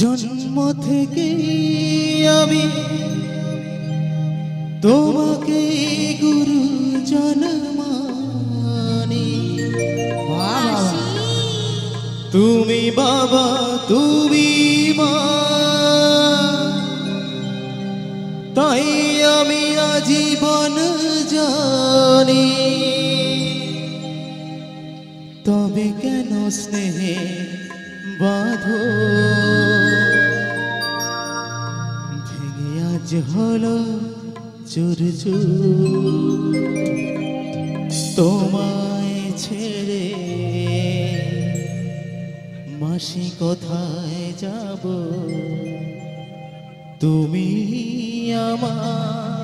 জন্ম থেকে আমি তোমাকে গুরুজন মানি। তুমি বাবা তুমি মা, তাই আমি আজীবন জানি। তবে কেন স্নেহে বাঁধো ভেঙে আজ হলো চুর চুর। তোমায় ছেড়ে মাসি কোথায় যাব, তুমি আমার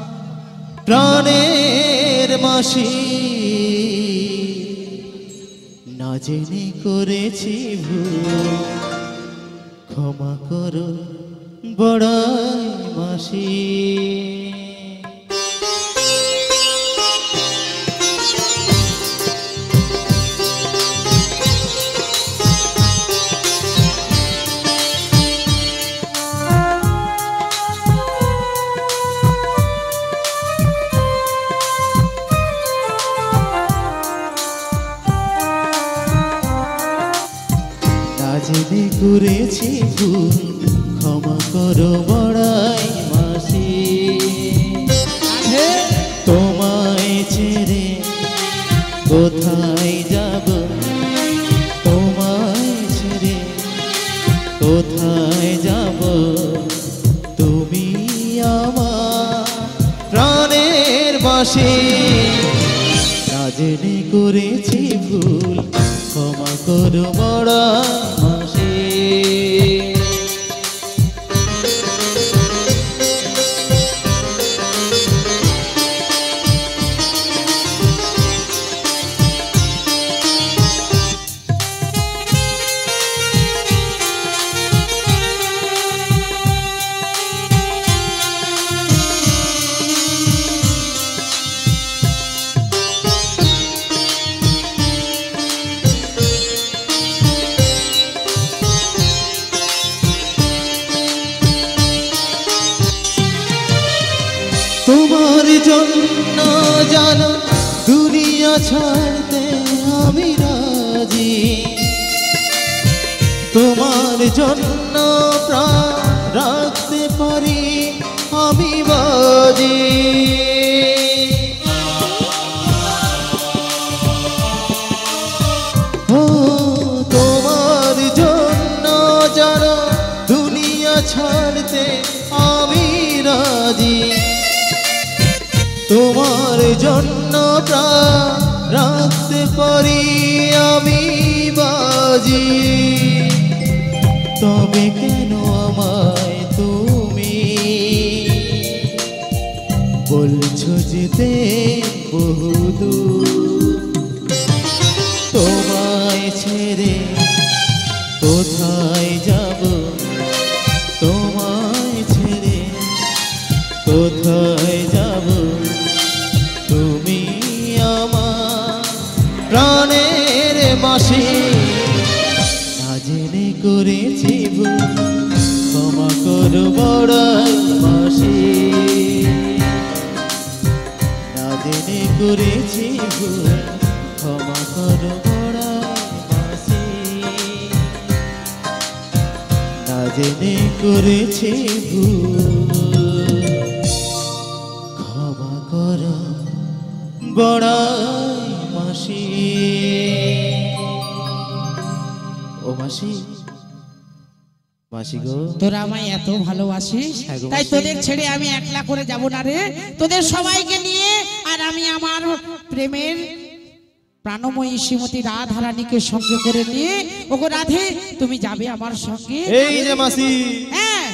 প্রাণের মাসি। না জেনে করেছি ভুল, ক্ষমা করো বড়াই মাসি। জেনে করেছি ভুল, ক্ষমা করো বড়াই মাসি। তোমায় ছেড়ে কোথায় যাব, তোমায় ছেড়ে কোথায় যাব, তুমি আমার প্রাণের মাসি। না জেনে করেছি ভুল, ক্ষমা করো বড়াই মাসি। তোমার জন্য জানো দুনিয়া ছাড়তে আমি রাজি, তোমার জন্য প্রাণ রাখতে পারি আমি বাজি। ও তোমার জন্য জানো দুনিয়া ছাড়তে আমি রাজি, তোমার জন্য প্রাণ রাখতে পারি আমি বাজি। তবে কেন আমায় তুমি বলছো যেতে বহুদূর, তোমায় ছেড়ে কোথায় যাব, তোমায় ছেড়ে কোথায় যাব, তুমি আমার প্রাণের মাসি। না জেনে করেছি ভুল, ক্ষমা করো বড়াই মাসি। না জেনে করেছি ভুল, ক্ষমা করো বড়াই মাসি। না জেনে করেছি ভুল, ক্ষমা করো বড়াই মাসি। ও মাসি, মাসি গো, তোরা আমায় এত ভালোবাসিস, তাই তোদের ছেড়ে আমি একলা করে যাব না রে। তোদের সবাইকে নিয়ে আর আমি আমার প্রেমের প্রাণময়ী শ্রীমতী রাধারানীকে সঙ্গে করে নিয়ে, ওগো রাধে তুমি যাবে আমার সঙ্গে। এই যে মাসি, হ্যাঁ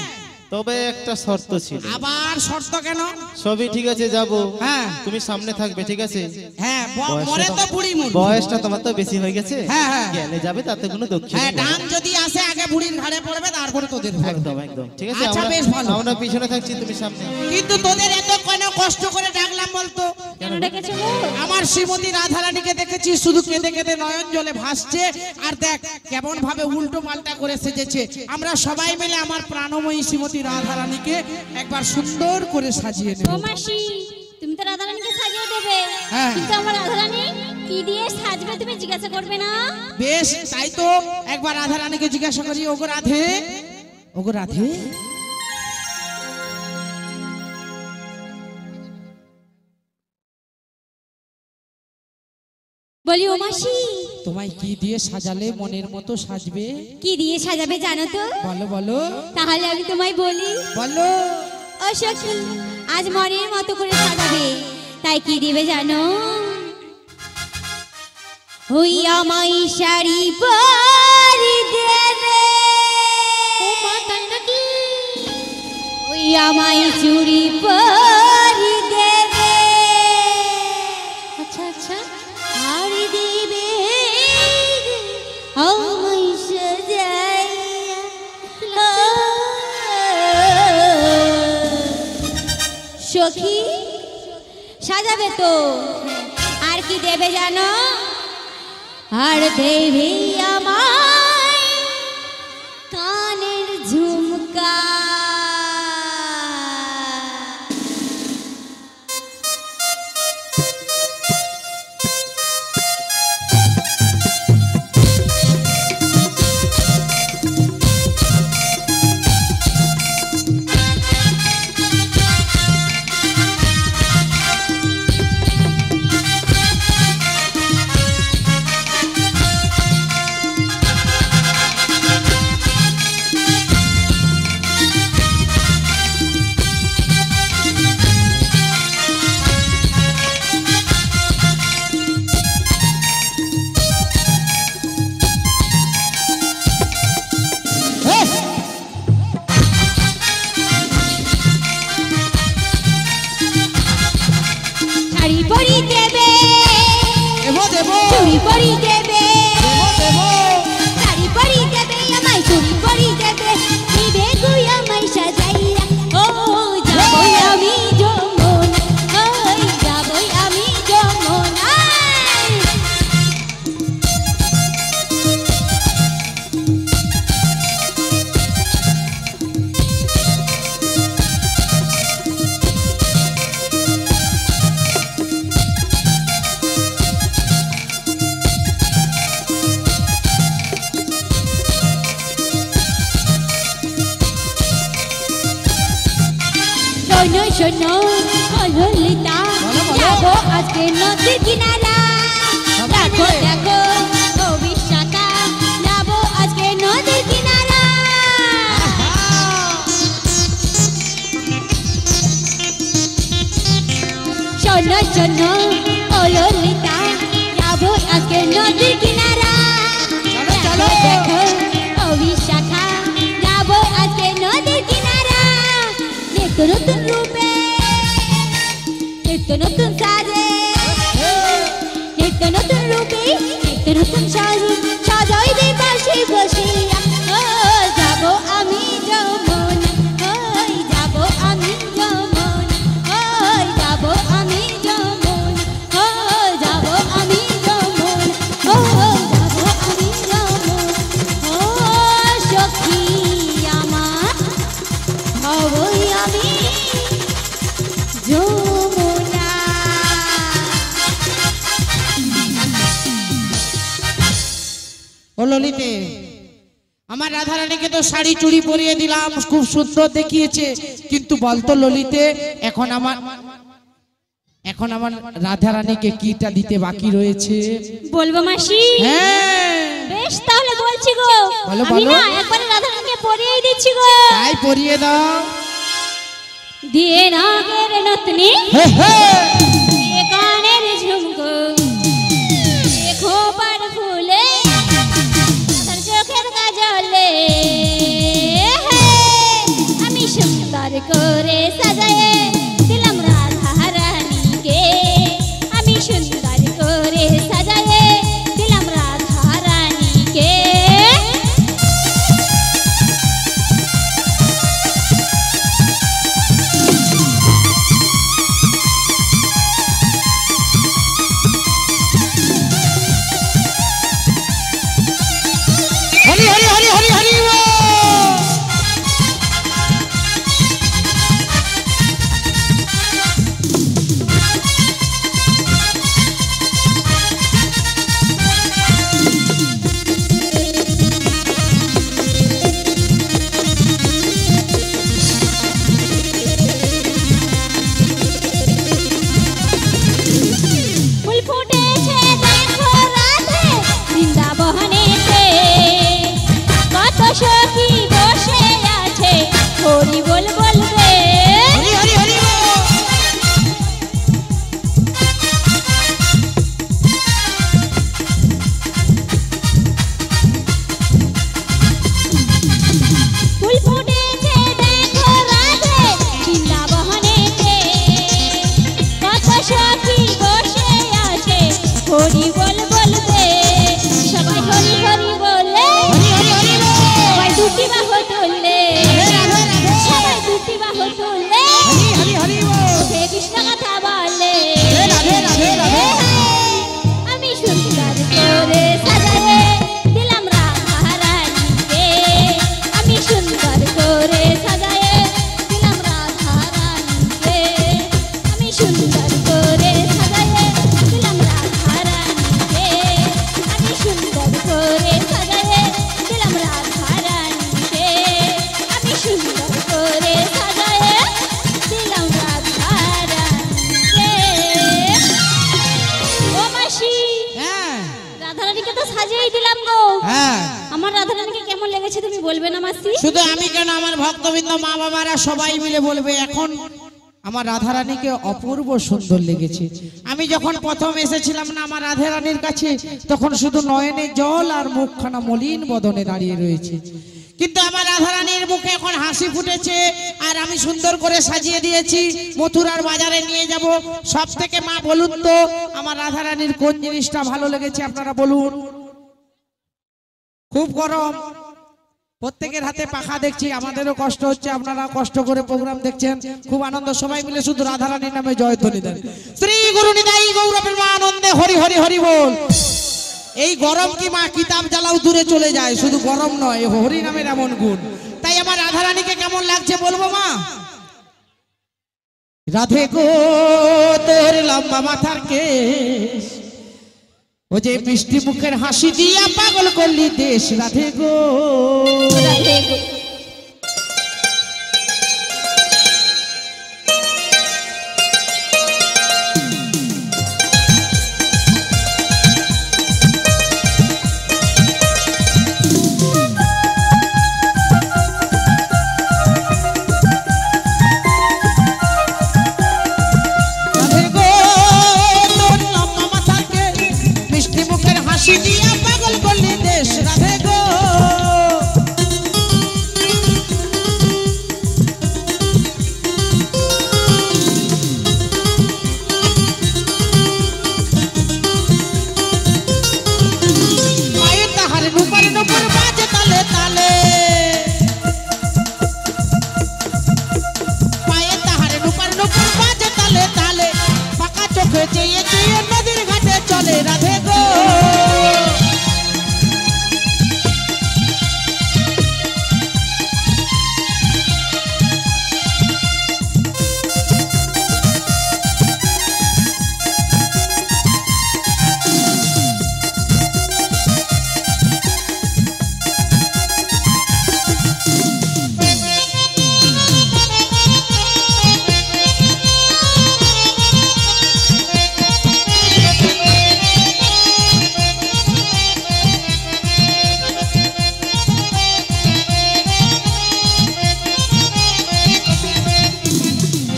তবে একটা শর্ত ছিল। আবার শর্ত কেন? সবই ঠিক আছে যাব, হ্যাঁ তুমি সামনে থাকবে ঠিক আছে? হ্যাঁ মরে তো বুড়ি মুড়ি, বয়সটা তোমার তো বেশি হয়ে গেছে, হ্যাঁ হ্যাঁ জ্ঞানে যাবে তাতে কোনো দুঃখ হ্যাঁ। নেই। ডান যদি আসে আগে বুড়ির ঘাড়ে পড়বে, তারপরে তোদের পড়বে। একদম একদম ঠিক আছে। আচ্ছা, বেশ ভালো। আমরা পিছনে থাকছি, তুমি সামনে। কিন্তু তোদের এত কেন কষ্ট করে ডাকলাম বলতো? কেন ডেকেছো গো? আমার শ্রীমতী রাধারানীকে দেখেছি শুধু কেঁদে কেঁদে নয়ন জলে ভাসছে, আর দেখ কেমন ভাবে উল্টো পাল্টা করে সেজেছে। আমরা সবাই মিলে আমার প্রাণময়ী শ্রীমতী রাধারানীকে একবার সুন্দর করে সাজিয়ে নেব। ও মাসি, তুমি তো রাধারানীকে সাজিয়ে দেবে, হ্যাঁ। কিন্তু আমার রাধারানী কি দিয়ে সাজবে তুমি জিজ্ঞাসা করবে না? বেশ, তাই তো একবার রাধারানীকে জিজ্ঞাসা করি। ওগো রাধে, ওগো রাধে, বলি ও মাসি, তোমায় কি দিয়ে সাজালে মনের মতো সাজবে? কি দিয়ে সাজাবে জানো তো? বলো বলো তাহলে আমি তোমায় বলি। বলো। ও সখী, আজ মনের মতো করে সাজাবে, তাই কি দিবে জানো? ওই আমায় শাড়ি পরি দেবে, ওই আমায় চুড়ি পরি দেবে, আচ্ছা আচ্ছা, আর দিবে আমায় সাজাইয়া। সখী সাজাবে তো, আর কি দেবে জানো? আর দেবে আমায় কানের ঝুমকা। শাড়ি পরি দেবে, দেবো দেবো চুড়ি পরি দেবে, দেবো। শাড়ি পরি দেবে, আমায় চুড়ি পরি দেবে, নিবে তুই আমায় সাজাইয়া। ও যাবই আমি যমুনা, ওই যাবই আমি যমুনায়। শোনো শোনো ও ললিতা, বলো, বলো। যাবো আজকে নদীর কিনারা। সবাই দেখো মিলে। দেখো ও বিশাখা, যাবো আজকে নদীর কিনারা। শোনো শোনো ও ললিতা, যাবো আজকে নদীর কিনারা। চলো, চলো। দেখো ও বিশাখা, যাবো আজকে নদীর কিনারা। নিত্য নতুন রূপে, নিত্য নতুন সাজে, নিত্য নতুন রূপে, নিত্য নতুন সাজে, সাজাইবে পাশে বসিয়া। ও যাবো আমি যমুনা, ওই যাবো আমি যমুনা, ওই যাবো আমি যমুনা, ও যাবো আমি যমুনা, ও যাবো আমি যমুনা। ও সখী আমার, হবই আমি যমুনা। ও ললিতে, আমার রাধারানীকে তো শাড়ি চুড়ি পরিয়ে দিলাম, খুব সুন্দর দেখিয়েছে, কিন্তু বলতো ললিতে, এখন আমার রাধারানীকে কিটা দিতে বাকি রয়েছে? বলবো মাসি? হ্যাঁ, বেশ তাহলে বলছি গো, বলো, আমি বলো। না একবারে রাধারানীকে পরিয়েই দিচ্ছি গো। তাই পরিয়ে দাও। দিয়ে নাগের নতনি, হে হে, দিয়ে কানের ঝুমকো, দিয়ে খোপার ফুলে, তার চোখের কাজলে, আমি সুন্দর করে সাজায়ে দিলাম রাধারানীকে, আমি সুন্দর করে সাজায়ে দিলাম রাধারানীকে। বলবে না মাসি? শুধু আমি কেন, আমার ভক্তবৃন্দ মা বাবারা সবাই মিলে বলবে। এখন আমার রাধারানীকে অপূর্ব সুন্দর লেগেছে। আমি যখন প্রথম এসেছিলাম না আমার রাধারানীর কাছে, তখন শুধু নয়নে জল আর মুখখানা মলিন বদনে দাঁড়িয়ে রয়েছে, কিন্তু আমার রাধারানীর মুখে এখন হাসি ফুটেছে। আর আমি সুন্দর করে সাজিয়ে দিয়েছি, মথুরার বাজারে নিয়ে যাব। সব থেকে মা বলুন তো আমার রাধারানীর কোন জিনিসটা ভালো লেগেছে আপনারা বলুন। খুব গরম, প্রত্যেকের হাতে পাখা দেখছি, আমাদেরও কষ্ট হচ্ছে, আপনারা কষ্ট করে প্রোগ্রাম দেখছেন, খুব আনন্দ। সবাই মিলে শুধু রাধারানীর নামে জয়ধ্বনি দেন। শ্রী গুরু নিতাই গৌর প্রেমানন্দে হরি হরি হরি বল। এই গরম কি মা কিতাব জ্বালাও দূরে চলে যায়, শুধু গরম নয়, হরি নামের এমন গুণ। তাই আমার রাধারানীকে কেমন লাগছে বলবো মা? রাধে গো তোর লম্বা মাথার কেশ, ও যে মিষ্টি মুখের হাসি দিয়া পাগল করলি দেশ। রাধে গো রাধে গো। রাধে গো তোর লম্বা মাথার কেশ, মিষ্টি মুখের হাসি দিয়া পাগল করলি দেশ। রাধে গো মায়ের তাহার নুপুর নুপুর বাজে তালে তালে, মায়ের তাহার নুপুর নুপুর বাজে তালে তালে, পাকা চোখে চেয়ে চেয়ে নদীর ঘাটে চলে। রাধে গো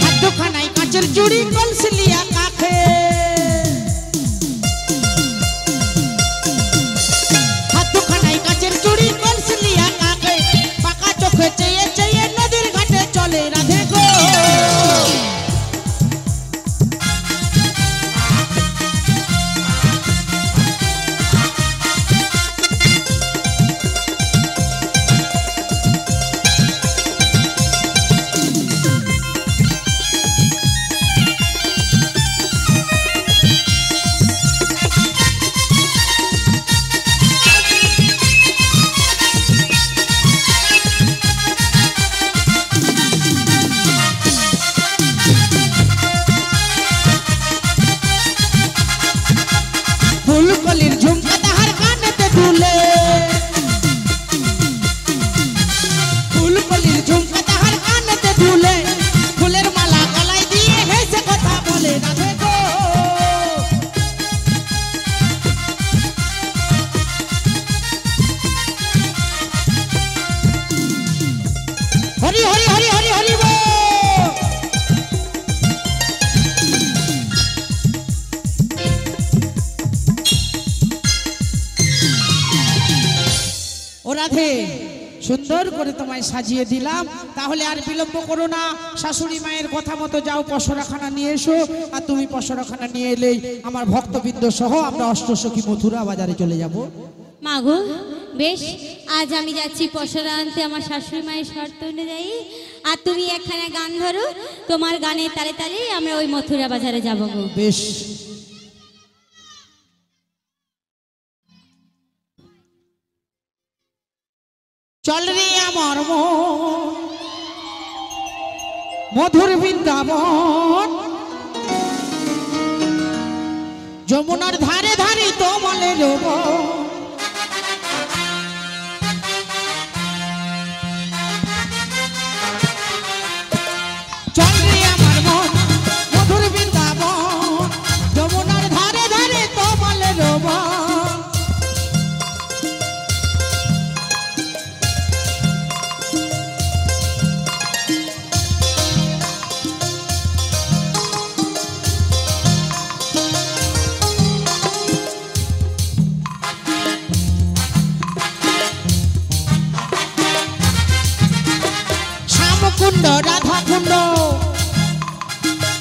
হাতখানায় কাঁচের চুড়ি কলসিলিয়া কাখে, হাতখানায় কাঁচের চুড়ি কলসিলিয়া কাখে, পাকা চোখে চেয়ে চেয়ে নদীর ঘাটে চলে। রাধে গো ফুলকলির ঝুমকা তাহার কানেতে দুলে, ফুলকলির ঝুমকা তাহার কানেতে দুলে, ফুলের মালা গলায় দিয়ে হেসে কথা বলে। রাধে গো হরি হরি হরি হরি হরি বল। ও রাধে, সুন্দর করে তোমায় সাজিয়ে দিলাম, তাহলে আর বিলম্ব করো না। শাশুড়ি মায়ের কথা মতো যাও, পসরাখানা নিয়ে এসো। আর তুমি পসরাখানা নিয়ে এলেই আমার ভক্তবৃন্দ সহ আমরা অষ্টসখী মথুরা বাজারে চলে যাব। মাগো বেশ, আজ আমি যাচ্ছি পসরা আনতে আমার শাশুড়ি মায়ের শর্ত অনুযায়ী। আর তুমি একখানা গান ধরো, তোমার গানের তালে তালে আমরা ওই মথুরা বাজারে যাবো গো। বেশ, চল রে আমার মন মধুর বৃন্দাবন, যমুনার ধারে ধারে তোমালে রব, চল রে আমার মন মধুর বৃন্দাবন, যমুনার ধারে ধারে তোমালে রব। শ্যামকুণ্ড রাধা কুণ্ড,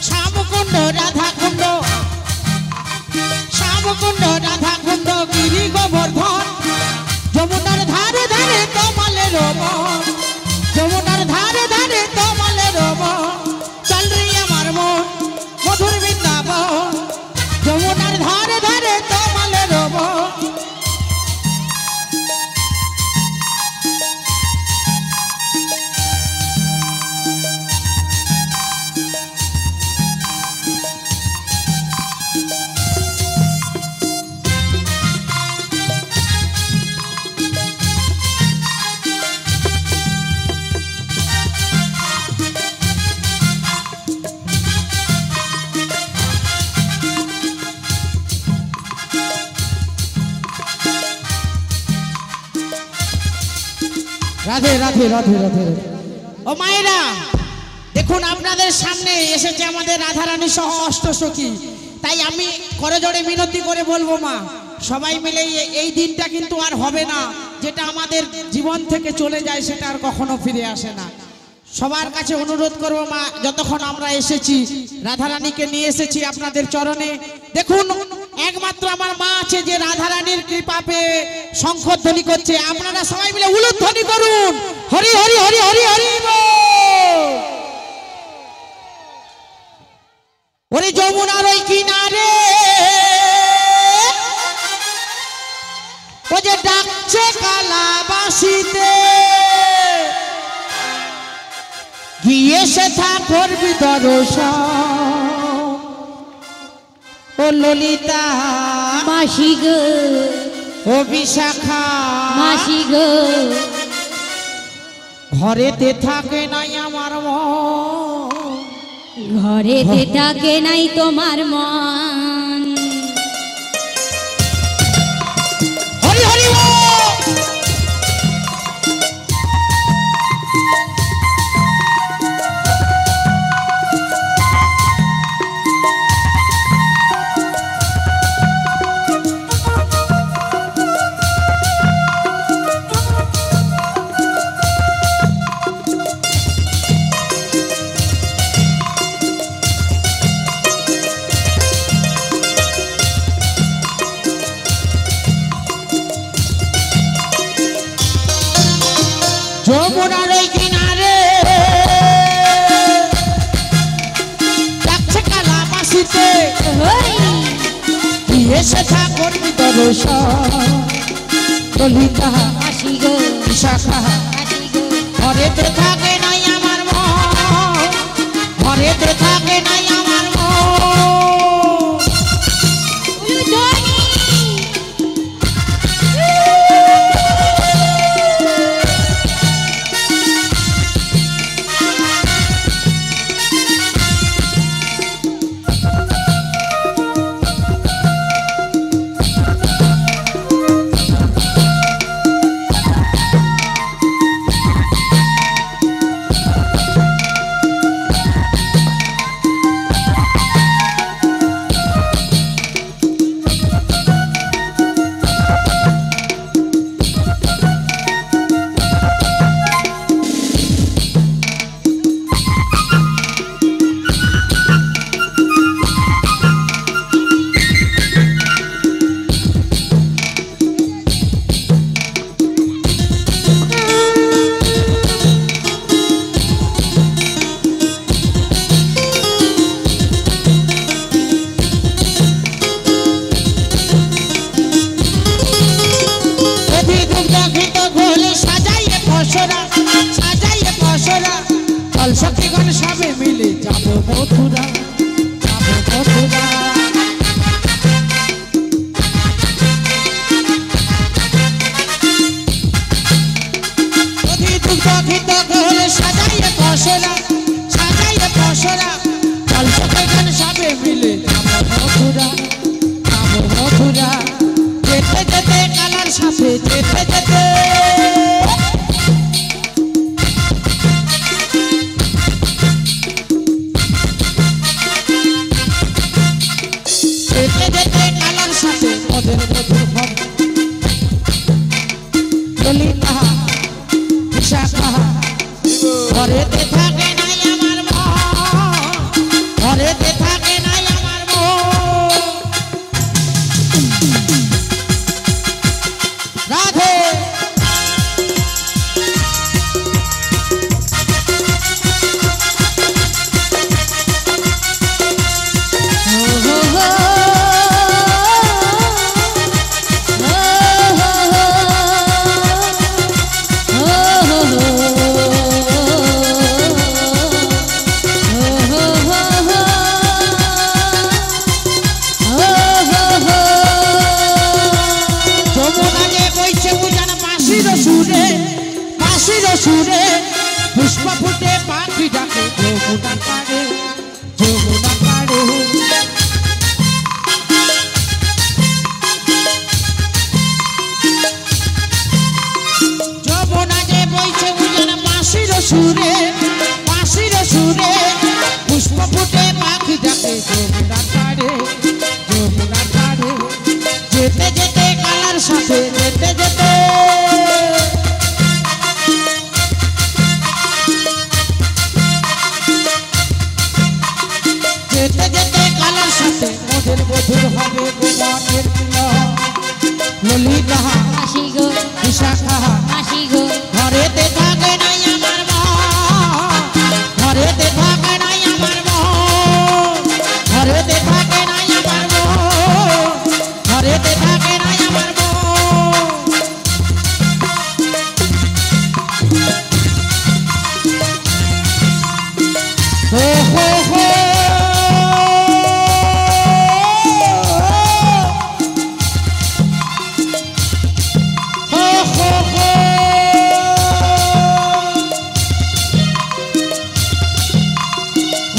শ্যামকুণ্ড রাধা কুণ্ড, শ্যামকুণ্ড রাধা কুণ্ড, গিরি গোবর্ধন, যমুনার ধারে ধারে তমালের বন, যমুনার ধারে ধারে তমালের বন, চল রে আমার মন মধুর বৃন্দাবন, যমুনার ধারে ধারে তমালের বন। রাধে রাধে রাধে রাধে। ও মায়েরা দেখুন, আপনাদের সামনে এসেছে আমাদের রাধারানী সহ অষ্টসখী। তাই আমি করজোড়ে মিনতি করে বলবো, মা সবাই মিলে এই দিনটা কিন্তু আর হবে না। যেটা আমাদের জীবন থেকে চলে যায় সেটা আর কখনো ফিরে আসে না। সবার কাছে অনুরোধ করবো, মা যতক্ষণ আমরা এসেছি রাধারানীকে নিয়ে এসেছি আপনাদের চরণে। দেখুন, একমাত্র আমার মা আছে যে রাধারানীর কৃপা পেয়ে শঙ্খধ্বনি করছে। আপনারা সবাই মিলে উলুধ্বনি করুন, হরি হরি হরি হরি হরি বল। ওরে যমুনার ওই কিনারে ও যে ডাকছে কালাবাসীতে, গিয়ে সেথা করবি দর্শন। ও ললিতা মাসি গো, ও বিশাখা মাসি গো, ঘরেতে থাকে নাই আমার মন, ঘরেতে থাকে নাই তোমার মন। হরি হরি বল। যমুনার ওই কিনারে ডাকছে কালাবাসীতে, গিয়ে সেথা করবি দর্শন। ললিতা মাসি গো, বিশাখা মাসি গো, ঘরেতে থাকে নাই আমার মন, ঘরেতে থাকে নাই আমার মন। উলুধ্বনি। চল সখীগণ সবে মিলে যাব মথুরা, যাব মথুরা। দুগ্ধ ঘরে সাজাইয়ে পশরা, সাজাইয়ে পশরা। চল সখীগণ সবে মিলে যাব মথুরা, যাব মথুরা। যেতে যেতে কালার সাথে যেতে যেতে কালার সাথে ওদের মধুর ভাব। ললিতা বিশাখা ঘরেতে থাকে সুরে পুষ্প ফুটে পাখি ডাকে যমুনা পাড়ে যমুনা পাড়ে যমুনা যে বইছে উজান বাঁশির সুরে পুষ্প ফুটে পাখি ডাকে যমুনা পাড়ে যমুনা পাড়ে যেতে যেতে কালার সাথে যেতে যেতে যেতে যেতে কালার সাথে মধুর মধুর হবে গোমনের ললিতা মাসি গো বিশাখা মাসি গো ঘরেতে থাকে নাই আমার মন ঘরেতে থাকে নাই আমার মন ঘরেতে থাকে নাই আমার মন ঘরেতে থাকে নাই আমার মন হো হো হো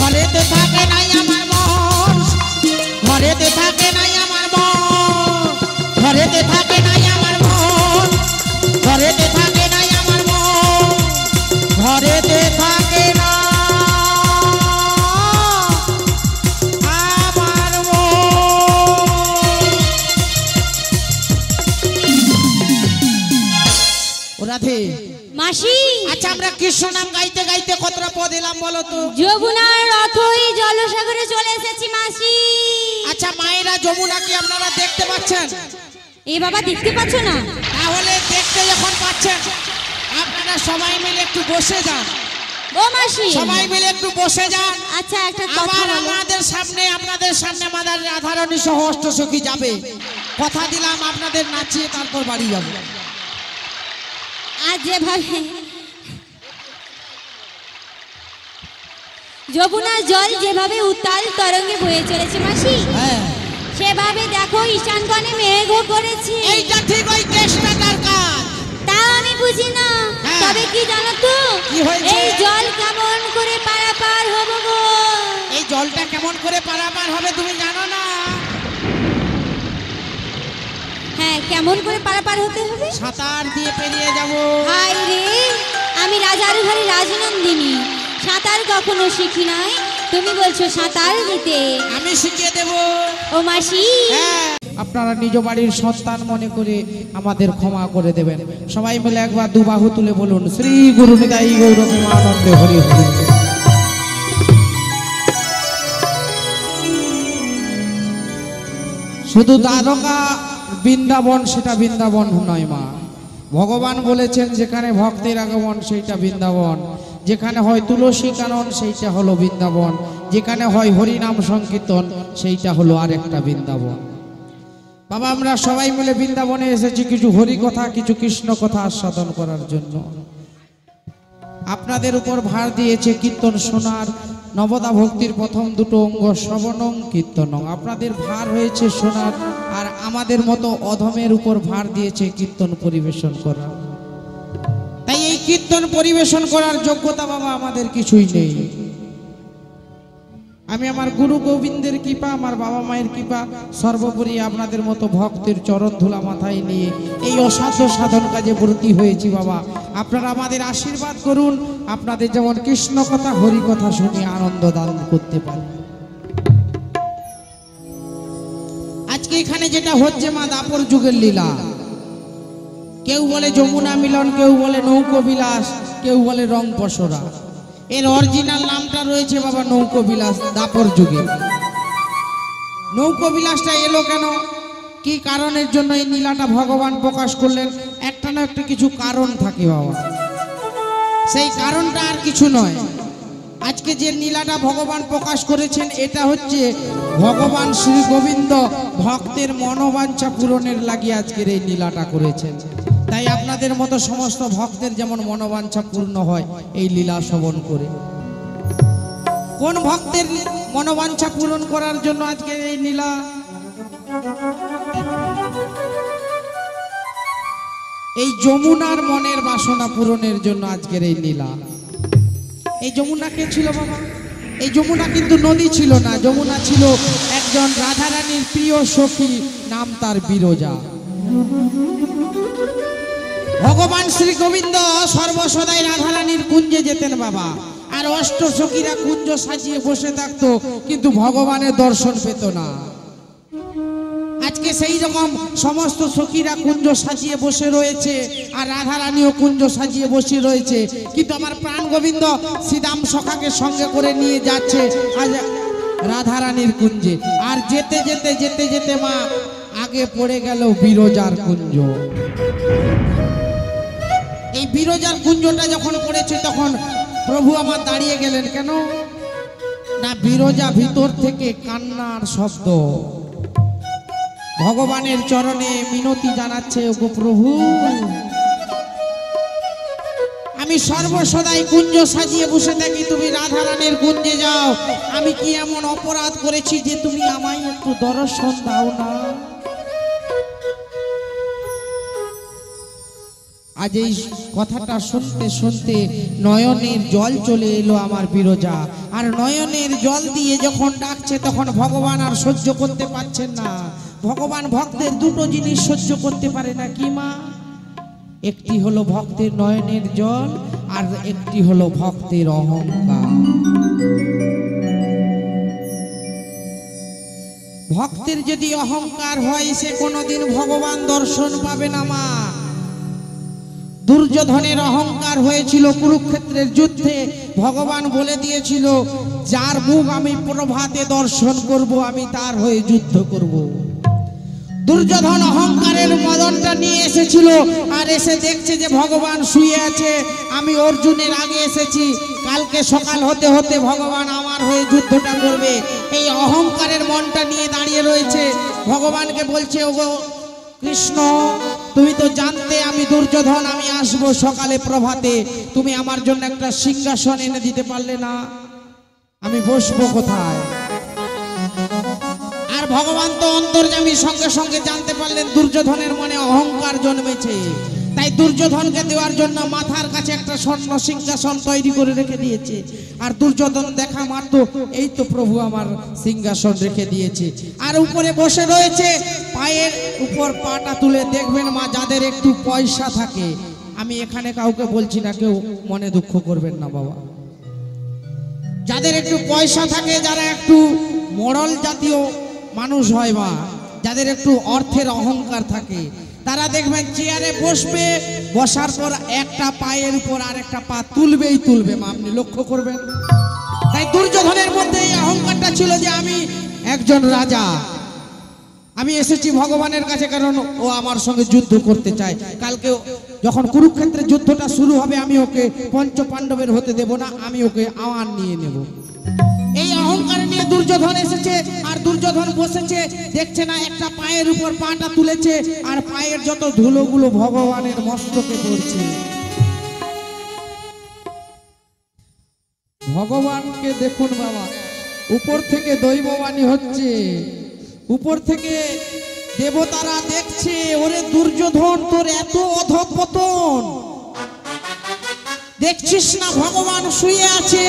ঘরেতে থাকে নাই আমার মন ঘরেতে থাকে নাই আমার মন ঘরেতে থাকে নাই আমার মন ঘরেতে থাকে নাই আমার মন ঘরেতে থাকে না আমার মন রাধে মাসি আচ্ছা আমরা কৃষ্ণ নাম গাইতে গাইতে কতটা পদ এলাম বলো তো যমুনার রথই জলসাগরে চলে এসেছি মাসি আচ্ছা মায়েরা যমুনাকে আপনারা দেখতে পাচ্ছেন এ বাবা দেখতে পাচ্ছ না তাহলে দেখতে যখন পাচ্ছেন আপনারা সবাই মিলে একটু বসে যান ও মাসি সবাই মিলে একটু বসে যান আচ্ছা একটা কথা আবার বলো আপনাদের সামনে আমাদের রাধারানী সহ অষ্টসখী যাবে কথা দিলাম আপনাদের নাচিয়ে তারপর বাড়ি যাবে আজ যেভাবে যমুনার জল যেভাবে উত্তাল তরঙ্গে বয়ে চলেছে মাসি হ্যাঁ সেভাবে দেখো ঈশান কোণে মেঘও করেছে এইটা ঠিক ওই কেষ্টাটার কাজ তা আমি বুঝি না হ্যাঁ। তবে কি জানো তো কি হয়েছে? এই জল কেমন করে পারাপার হবো গো এই জলটা কেমন করে পারাপার হবে তুমি জানো না হ্যাঁ কেমন করে পারাপার হতে হবে সাঁতার দিয়ে পেরিয়ে যাব হায় রে আমি রাজার ঘরে রাজনন্দিনী সাঁতার কখনো শিখি নাই তুমি বলছো সাঁতার দিতে আমি শিখিয়ে দেব ও মাসি হ্যাঁ আপনারা নিজ বাড়ির সন্তান মনে করে আমাদের ক্ষমা করে দেবেন সবাই মিলে একবার দুবাহু তুলে বলুন শ্রী গুরু নিতাই গৌর প্রেমানন্দে হরি হরি শুধু দ্বারকা বৃন্দাবন সেটা বৃন্দাবন নয় মা ভগবান বলেছেন যেখানে ভক্তের আগমন সেইটা বৃন্দাবন যেখানে হয় তুলসী কানন সেইটা হলো বৃন্দাবন যেখানে হয় হরিনাম সংকীর্তন সেইটা হলো আরেকটা বৃন্দাবন বাবা আমরা সবাই মিলে বৃন্দাবনে এসেছি কিছু হরি কথা কিছু কৃষ্ণ কথা আস্বাদন করার জন্য আপনাদের উপর ভার দিয়েছে কীর্তন শোনার নবদা ভক্তির প্রথম দুটো অঙ্গ শ্রবণং কীর্তনং আপনাদের ভার হয়েছে শোনার আর আমাদের মতো অধমের উপর ভার দিয়েছে কীর্তন পরিবেশন করা তাই এই কীর্তন পরিবেশন করার যোগ্যতা বাবা আমাদের কিছুই নেই আমি আমার গুরু গোবিন্দের কৃপা আমার বাবা মায়ের কৃপা সর্বোপরি আপনাদের মতো ভক্তের চরণ ধুলা মাথায় নিয়ে এই অসাধ্য সাধন কাজে ব্রতী হয়েছি বাবা আপনারা আমাদের আশীর্বাদ করুন আপনাদের যেমন কৃষ্ণ কথা হরি কথা শুনে আনন্দ দান করতে পারি আজকে এখানে যেটা হচ্ছে মা দাপর যুগের লীলা কেউ বলে যমুনা মিলন কেউ বলে নৌকো বিলাস কেউ বলে রং পসরা এর অরিজিনাল নামটা রয়েছে বাবা নৌকো বিলাস দাপর যুগে নৌকো বিলাসটা এলো কেন কি কারণের জন্য এই লীলাটা ভগবান প্রকাশ করলেন একটা না একটা কিছু কারণ থাকে বাবা সেই কারণটা আর কিছু নয় আজকে যে লীলাটা ভগবান প্রকাশ করেছেন এটা হচ্ছে ভগবান শ্রী গোবিন্দ ভক্তের মনোবাঞ্ছা পূরণের লাগিয়ে আজকের এই লীলাটা করেছেন তাই আপনাদের মতো সমস্ত ভক্তের যেমন মনোবাঞ্ছা পূর্ণ হয় এই লীলা শ্রবণ করে কোন ভক্তের মনোবাঞ্ছা পূরণ করার জন্য আজকে এই লীলা এই যমুনার মনের বাসনা পূরণের জন্য আজকের এই লীলা। এই যমুনা কে ছিল বাবা? এই যমুনা কিন্তু নদী ছিল না, যমুনা ছিল একজন রাধারানীর প্রিয় সখী, নাম তার বিরজা। ভগবান শ্রী গোবিন্দ সর্বসদাই রাধারানীর কুঞ্জে যেতেন বাবা, আর অষ্ট সখীরা কুঞ্জ সাজিয়ে বসে থাকতো, কিন্তু ভগবানের দর্শন পেত না। আজকে সেই রকম সমস্ত সখীরা কুঞ্জ সাজিয়ে বসে রয়েছে, আর রাধারানীও কুঞ্জ সাজিয়ে বসে রয়েছে, কিন্তু আমার প্রাণ গোবিন্দ শ্রীদাম সখাকে সঙ্গে করে নিয়ে যাচ্ছে আজ রাধারানীর কুঞ্জে। আর যেতে যেতে যেতে যেতে মা আগে পড়ে গেল বিরজার কুঞ্জ। এই বিরজার কুঞ্জটা যখন পড়েছে তখন প্রভু আমার দাঁড়িয়ে গেলেন। কেন না, বিরজা ভিতর থেকে কান্নার শব্দ। ভগবানের চরণে মিনতি জানাচ্ছে, ওগো প্রভু, আমি সর্বসদাই কুঞ্জ সাজিয়ে বসে থাকি, তুমি রাধারানীর কুঞ্জে যাও। আমি কি এমন অপরাধ করেছি যে তুমি আমায় একটু দর্শন দাও না? আজ এই কথাটা শুনতে শুনতে নয়নের জল চলে এলো আমার বিরজা। আর নয়নের জল দিয়ে যখন ডাকছে তখন ভগবান আর সহ্য করতে পারছেন না। ভগবান ভক্তের দুটো জিনিস সহ্য করতে পারে না, কি মা? একটি হলো ভক্তের নয়নের জল, আর একটি হলো ভক্তের অহংকার। ভক্তের যদি অহংকার হয় সে কোনোদিন ভগবান দর্শন পাবে না মা। দুর্যোধনের অহংকার হয়েছিল কুরুক্ষেত্রের যুদ্ধে। ভগবান বলে দিয়েছিল, যার মুখ আমি প্রভাতে দর্শন করব আমি তার হয়ে যুদ্ধ করব। দুর্যোধন অহংকারের মদনটা নিয়ে এসেছিল, আর এসে দেখছে যে ভগবান শুয়ে আছে, আমি অর্জুনের আগে এসেছি, কালকে সকাল হতে হতে ভগবান আমার হয়ে যুদ্ধটা করবে। এই অহংকারের মনটা নিয়ে দাঁড়িয়ে রয়েছে। ভগবানকে বলছে, ওগো কৃষ্ণ, তুমি তো জানতে আমি দুর্যোধন, আমি আসবো সকালে প্রভাতে, তুমি আমার জন্য একটা সিংহাসন এনে দিতে পারলে না? আমি বসবো কোথায়? আর ভগবান তো অন্তর্যামী, সঙ্গে সঙ্গে জানতে পারলেন দুর্যোধনের মনে অহংকার জন্মেছে। তাই দুর্যোধনকে দেওয়ার জন্য মাথার কাছে একটা স্বর্ণ সিংহাসন তৈরি করে রেখে দিয়েছে। আর দুর্যোধন দেখা মাত্র, এই তো প্রভু আমার সিংহাসন রেখে দিয়েছে। আর উপরে বসে রয়েছে, পায়ের উপর পাটা তুলে। দেখবেন মা, যাদের একটু পয়সা থাকে, আমি এখানে কাউকে বলছি না, কেউ মনে দুঃখ করবেন না বাবা, যাদের একটু পয়সা থাকে, যারা একটু মরল জাতীয় মানুষ হয় বা যাদের একটু অর্থের অহংকার থাকে, তারা দেখবেন চেয়ারে বসবে, বসার পর একটা পায়ের উপর আর একটা পা তুলবেই তুলবে মা, আপনি লক্ষ্য করবেন। তাই দুর্যোধনের মধ্যে এই অহংকারটা ছিল যে আমি একজন রাজা, আমি এসেছি ভগবানের কাছে, কারণ ও আমার সঙ্গে যুদ্ধ করতে চায়। কালকে যখন কুরুক্ষেত্রের যুদ্ধটা শুরু হবে, আমি ওকে পঞ্চ পাণ্ডবের হতে দেব না, আমি ওকে আওয়ান নিয়ে নেব। এই অহংকার নিয়ে দুর্যোধন এসেছে। আর দুর্যোধন বসেছে, দেখছে না একটা পায়ের উপর পাটা তুলেছে, আর পায়ের যত ধুলোগুলো ভগবানের মস্তকে পড়ছে। ভগবানকে দেখুন বাবা, উপর থেকে দৈববাণী হচ্ছে, উপর থেকে দেবতারা দেখছে, ওরে দুর্যোধন, তোর এত অধঃপতন দেখছিস না? ভগবান শুয়ে আছে,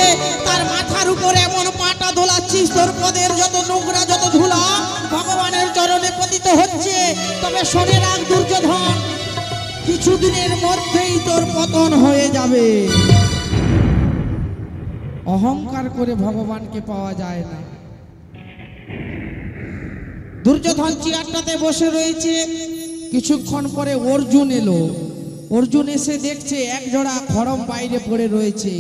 তার মাথার উপর এমন পাটা দোলাচ্ছিস, তোর পদের যত নোংরা যত ধুলা ভগবানের চরণে পতিত হচ্ছে। তবে শোনে রাখ দুর্যোধন, কিছুদিনের মধ্যেই তোর পতন হয়ে যাবে। অহংকার করে ভগবানকে পাওয়া যায় না। দুর্যোধন চেয়ারটাতে বসে রয়েছে। কিছুক্ষণ পরে অর্জুন এলো। অর্জুন এসে দেখছে এক জোড়া খড়ম বাইরে পড়ে রয়েছে।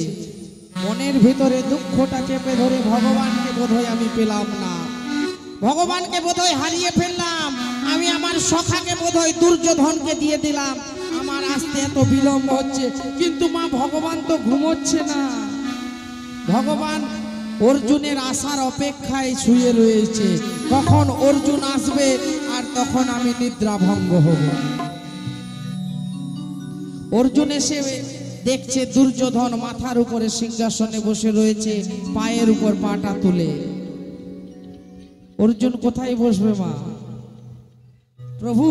মনের ভিতরে দুঃখটা চেপে ধরে, ভগবানকে বোধহয় আমি পেলাম না, ভগবানকে বোধহয় হারিয়ে ফেললাম, আমি আমার সখাকে বোধহয় দুর্যোধনকে দিয়ে দিলাম, আমার আসতে এত বিলম্ব হচ্ছে। কিন্তু মা, ভগবান তো ঘুমোচ্ছে না। ভগবান অর্জুনের আসার অপেক্ষায় শুয়ে রয়েছে, কখন অর্জুন আসবে আর তখন আমি নিদ্রা ভঙ্গ হব। অর্জুন এসে দেখছে দুর্যোধন মাথার উপরে সিংহাসনে বসে রয়েছে, পায়ের উপর পাটা তুলে। অর্জুন কোথায় বসবে মা? প্রভু,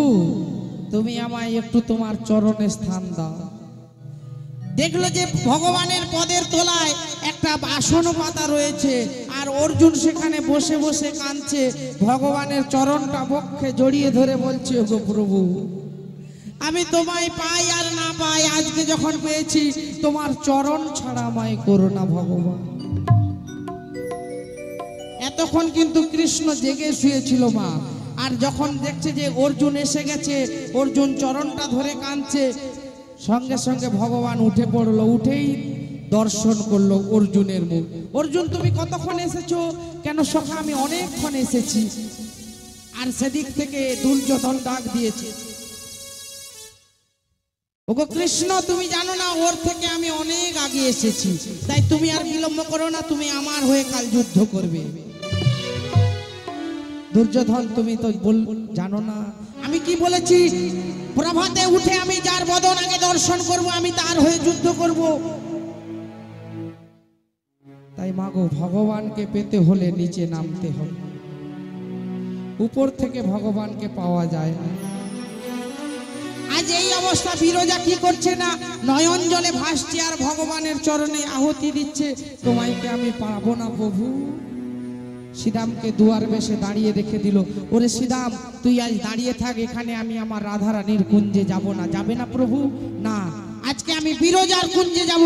তুমি আমায় একটু তোমার চরণে স্থান দাও। দেখলো যে ভগবানের পদের তলায় একটা আসন পাতা রয়েছে, আর অর্জুন সেখানে বসে বসে কাঁদছে। ভগবানের চরণটা বক্ষে জড়িয়ে ধরে বলছে, ওগো প্রভু, আমি তোমায় পাই আর না পাই, আজকে যখন পেয়েছি তোমার চরণ ছাড়া আমায় করো না ভগবান। এতক্ষণ কিন্তু কৃষ্ণ জেগে শুয়েছিল মা, আর যখন দেখছে যে অর্জুন এসে গেছে, অর্জুন চরণটা ধরে কাঁদছে, সঙ্গে সঙ্গে ভগবান উঠে পড়লো, উঠেই দর্শন করলো অর্জুনের মুখ। অর্জুন, তুমি কতক্ষণ এসেছো? কেন সখা, আমি অনেকক্ষণ এসেছি। আর সেদিক থেকে দুর্যোধন ডাক দিয়েছে, ওগো কৃষ্ণ, তুমি জানো না ওর থেকে আমি অনেক আগে এসেছি, তাই তুমি আর বিলম্ব করো না, তুমি আমার হয়ে কাল যুদ্ধ করবে। দুর্যোধন, তুমি তো জানো না আমি কি বলেছি, প্রভাতে উঠে আমি যার বদন আগে দর্শন করব, আমি তার হয়ে যুদ্ধ করব। তাই মাগো, ভগবানকে পেতে হলে নিচে নামতে হবে, উপর থেকে ভগবানকে পাওয়া যায় না। আজ এই অবস্থা, বিরজা কি করছে না, নয়ন জলে ভাসছে আর ভগবানের চরণে আহুতি দিচ্ছে, তোমায় কি আমি পাবো না প্রভু? শ্রীরামকে দুয়ার বেশে দাঁড়িয়ে রেখে দিল। ওরে শ্রীরাম, তুই আজ দাঁড়িয়ে থাক এখানে, আমি আমার রাধারানীর কুঞ্জে যাব না। যাবে না প্রভু? না, আজকে আমি বিরজার কুঞ্জে যাব।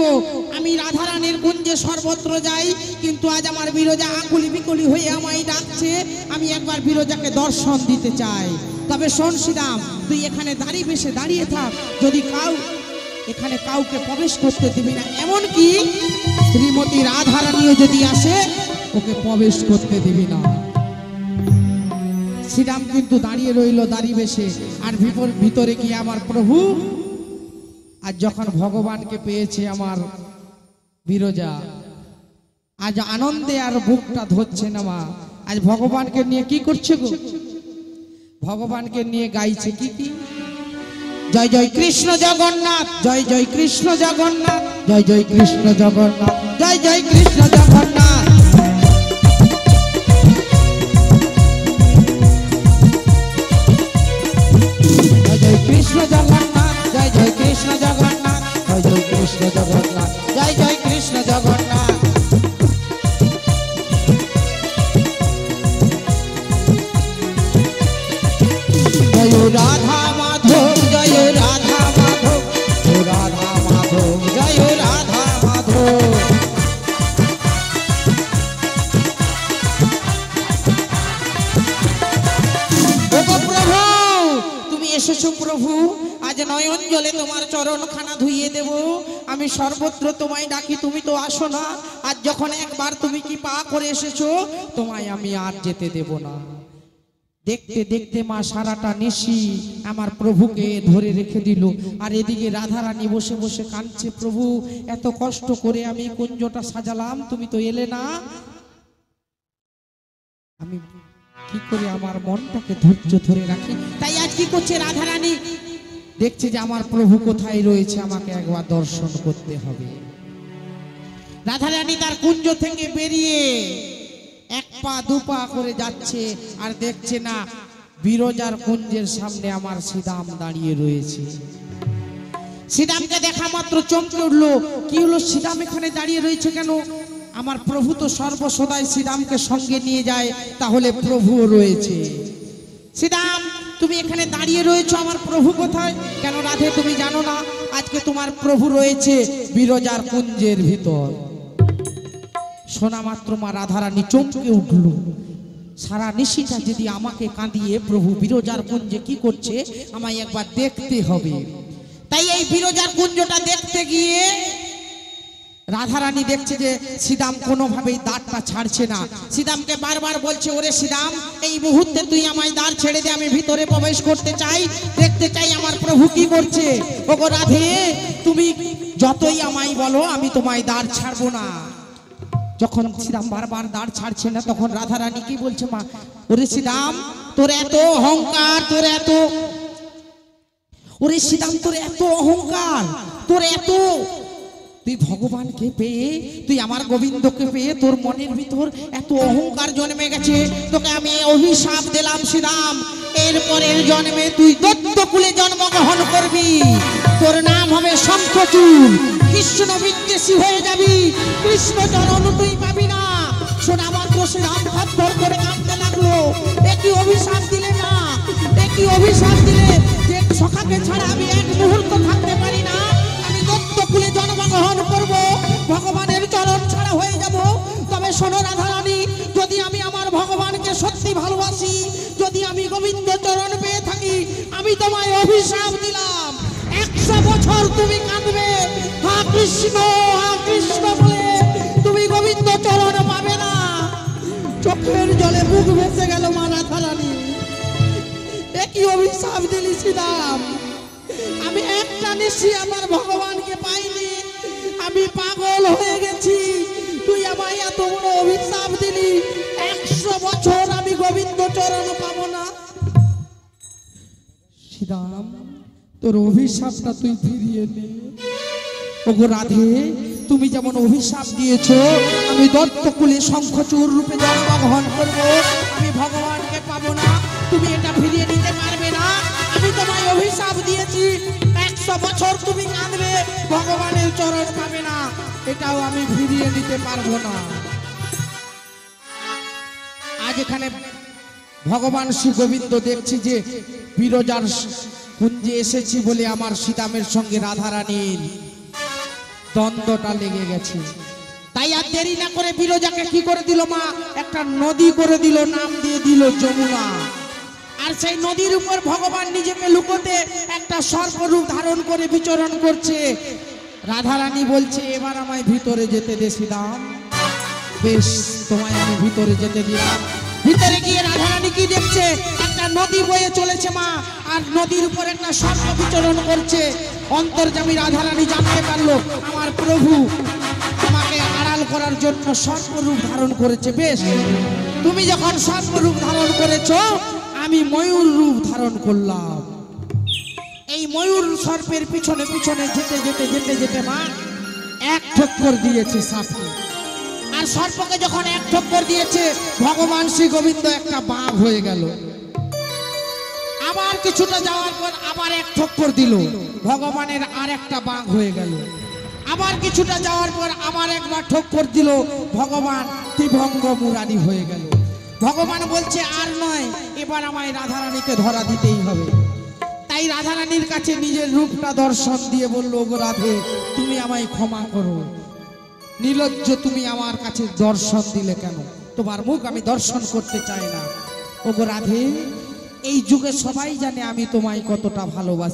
আমি রাধারানীর কুঞ্জে সর্বত্র যাই, কিন্তু আজ আমার বিরজা আকুলি বিকলি হয়ে আমায় ডাকছে, আমি একবার বিরজাকে দর্শন দিতে চাই। তবে শোন শ্রীরাম, তুই এখানে দাঁড়িয়ে বেশে দাঁড়িয়ে থাক, যদি এখানে কাউকে প্রবেশ করতে দিবি না, এমনকি শ্রীমতী রাধারানীও যদি আসে ওকে প্রবেশ করতে দিবি না। শ্রীরাম কিন্তু দাঁড়িয়ে রইল দাঁড়িয়ে বেশে, আর ভিতরে গিয়ে আমার প্রভু, আজ যখন ভগবানকে পেয়েছে আমার বিরজা, আজ আনন্দে আর বুকটা ধরছে না মা। আজ ভগবানকে নিয়ে কি করছে গো? ভগবানকে নিয়ে গাইছে কি কি, জয় জয় কৃষ্ণ জগন্নাথ, জয় জয় কৃষ্ণ জগন্নাথ, জয় জয় কৃষ্ণ জগন্নাথ, জয় জয় কৃষ্ণ জগন্নাথ। জয় জয় কৃষ্ণ জগন্নাথ, জয় জয় কৃষ্ণ জগন্নাথ, জয় জয় কৃষ্ণ জগন্নাথ, জয় জয় কৃষ্ণ জগন্নাথ। জয় রাধা মাধব, জয় রাধা মাধব, জয় রাধা মাধব, জয় রাধা মাধব। প্রভু, তুমি এসেছো প্রভু, আজ নয়ন জলে তোমার চরণখানা ধুইয়ে দেব। আমি সর্বত্র তোমায় ডাকি, তুমি তো আসো না। আজ যখন একবার তুমি কি পা করে এসেছো, তোমায় আমি আর যেতে দেব না। দেখতে দেখতে মা সারাটা নিশি আমার প্রভুকে ধরে রেখে দিল, আর এদিকে রাধারানী বসে বসে কাঁদছে, প্রভু এত কষ্ট করে আমি কুঞ্জটা সাজালাম, তুমি তো এলে না, আমি কি করে আমার মনটাকে ধৈর্য ধরে রাখি। তাই আজ কি করছে রাধারানী, দেখছে যে আমার প্রভু কোথায় রয়েছে, আমাকে একবার দর্শন করতে হবে। রাধারানী তার কুঞ্জ থেকে বেরিয়ে এক পা দু পা করে যাচ্ছে, আর দেখছে না বিরজার কুঞ্জের সামনে আমার শ্রীরাম দাঁড়িয়ে রয়েছে। শ্রীরামকে দেখা মাত্র চমকে উঠলো, কি হলো, শ্রীরাম এখানে দাঁড়িয়ে রয়েছে কেন? আমার প্রভু তো সর্বসদাই শ্রীরামকে সঙ্গে নিয়ে যায়, তাহলে প্রভুও রয়েছে। শ্রীরাম, তুমি এখানে দাঁড়িয়ে রয়েছো, আমার প্রভু কোথায়? কেন রাধে, তুমি জানো না আজকে তোমার প্রভু রয়েছে বিরজার কুঞ্জের ভিতর। শোনা মাত্র মা রাধারানী চমকে উঠল, সারা নিশিটা যদি আমাকে কাঁদিয়ে প্রভু বিরজার কুঞ্জে কি করছে আমায় একবার দেখতে হবে। তাই এই বিরজার কুঞ্জটা দেখতে গিয়ে রাধারানী দেখছে যে শ্রীরাম কোনোভাবেই দ্বারটা ছাড়ছে না। শ্রীরামকে বারবার বলছে, ওরে শ্রীরাম, এই মুহূর্তে তুই আমায় দ্বার ছেড়ে দে, আমি ভিতরে প্রবেশ করতে চাই, দেখতে চাই আমার প্রভু কি করছে। ওগো রাধে, তুমি যতই আমায় বলো, আমি তোমায় দ্বার ছাড়বো না। যখন শ্রীরাম বারবার দ্বার ছাড়ছে না, তখন রাধারানী কি বলছে, মা, ওরে শ্রীরাম, তোর এত অহংকার, ওরে শ্রীরাম, তোর এত অহংকার, তোর এত তুই ভগবানকে পেয়ে, তুই আমার গোবিন্দকে পেয়ে তোর মনের ভিতর এত অহংকার জন্মে গেছে, তোকে আমি অভিশাপ দিলাম শ্রীরাম, এরপরের জন্মে তুই দত্তকুলে জন্মগ্রহণ করবি, তোর নাম হবে শঙ্খচূড়, কৃষ্ণ বিদ্বেষী হয়ে যাবি, কৃষ্ণ চরণ তুই পাবি না। শোনা মাত্র শ্রীরাম থরথর করে কাঁপতে লাগলো, একই অভিশাপ দিলে না, একই অভিশাপ দিলে যে সখাকে ছাড়া আমি এক মুহূর্ত থাকতে পারি না, আমি দত্তকুলে জন্মগ্রহণ করব, ভগবানের চরণ ছাড়া হয়ে যাব। তবে শোনো রাধারানী, যদি আমি আমার ভগবানকে সত্যি ভালোবাসি, যদি আমি গোবিন্দ চরণ পেয়ে থাকি, আমি তোমায় অভিশাপ দিলাম, 100 বছর তুমি কাঁদবে, হা কৃষ্ণ বলে তুমি গোবিন্দ চরণ পাবে না। চোখের জলে বুক ভেসে গেল মা রাধারানী, একই অভিশাপ দিলি শ্রীরাম, আমি একটা নিশি আমার ভগবানকে পাইনি, আমি পাগল হয়ে গেছি, তুই আমায় এত বড় অভিশাপ দিলি, 100 বছর আমি গোবিন্দ চরণ পাবো না। শ্রীরাম, তোর অভিশাপটা তুই ফিরিয়ে নে। ওগো রাধে, তুমি যেমন অভিশাপ দিয়েছো আমি দত্তকুলে শঙ্খচূড় রূপে জন্মগ্রহণ করব, আমি ভগবানকে পাবো না, তুমি এটা ফিরিয়ে নিতে পারবে না। আমি তোমায় অভিশাপ দিয়েছি, 100 বছর তুমি কাঁদবে, ভগবানের চরণ পাবে না, এটাও আমি ফিরিয়ে নিতে পারবো না। আজ এখানে ভগবান শ্রী গোবিন্দ দেখছি যে বিরজার কুঞ্জে এসেছি বলে আমার সীতামের সঙ্গে রাধারানীর দ্বন্দ্বটা লেগে গেছে, তাই আর দেরি না করে বিরজাকে কি করে দিল মা, একটা নদী করে দিল, নাম দিয়ে দিল যমুনা। আর সেই নদীর উপর ভগবান নিজেকে লুকোতে একটা সর্পরূপ ধারণ করে বিচরণ করছে। রাধারানী বলছে, এবার আমায় ভিতরে যেতে দে শ্রীরাম। বেশ, তোমায় আমি ভিতরে যেতে দিলাম। ভিতরে গিয়ে রাধারানী কি দেখছে, একটা নদী বয়ে চলেছে মা, আর নদীর উপর একটা সর্প বিচরণ করছে। অন্তর্যামী রাধারানী জানতে পারলো আমার প্রভু আমাকে আড়াল করার জন্য সর্পরূপ ধারণ করেছে। বেশ, তুমি যখন সর্পরূপ ধারণ করেছো, আমি ময়ূর রূপ ধারণ করলাম। এই ময়ূর সর্পের পিছনে পিছনে যেতে যেতে যেতে যেতে মা এক ঠক্কর দিয়েছে সাপকে, আর সর্পকে যখন এক ঠক্কর দিয়েছে, ভগবান শ্রী গোবিন্দ একটা বাঘ হয়ে গেল। আবার কিছুটা যাওয়ার পর আবার এক ঠক্কর দিল, ভগবানের আর একটা বাঘ হয়ে গেল। আবার কিছুটা যাওয়ার পর আবার একবার ঠক্কর দিল, ভগবান ত্রিভঙ্গ মুরারি হয়ে গেল। ভগবান বলছে, আর নয়, এবার আমায় রাধারানীকে ধরা দিতেই হবে। তাই রাধারানীর কাছে নিজের রূপটা দর্শন দিয়ে বলল, ওগো রাধে, তুমি আমায় ক্ষমা করো, নির্লজ্জ তুমি আমার কাছে দর্শন দিলে কেন, তোমার মুখ আমি দর্শন করতে চাই না। ওগো রাধে, এই যুগে সবাই জানে আমি তোমায় কতটা ভালোবাসি।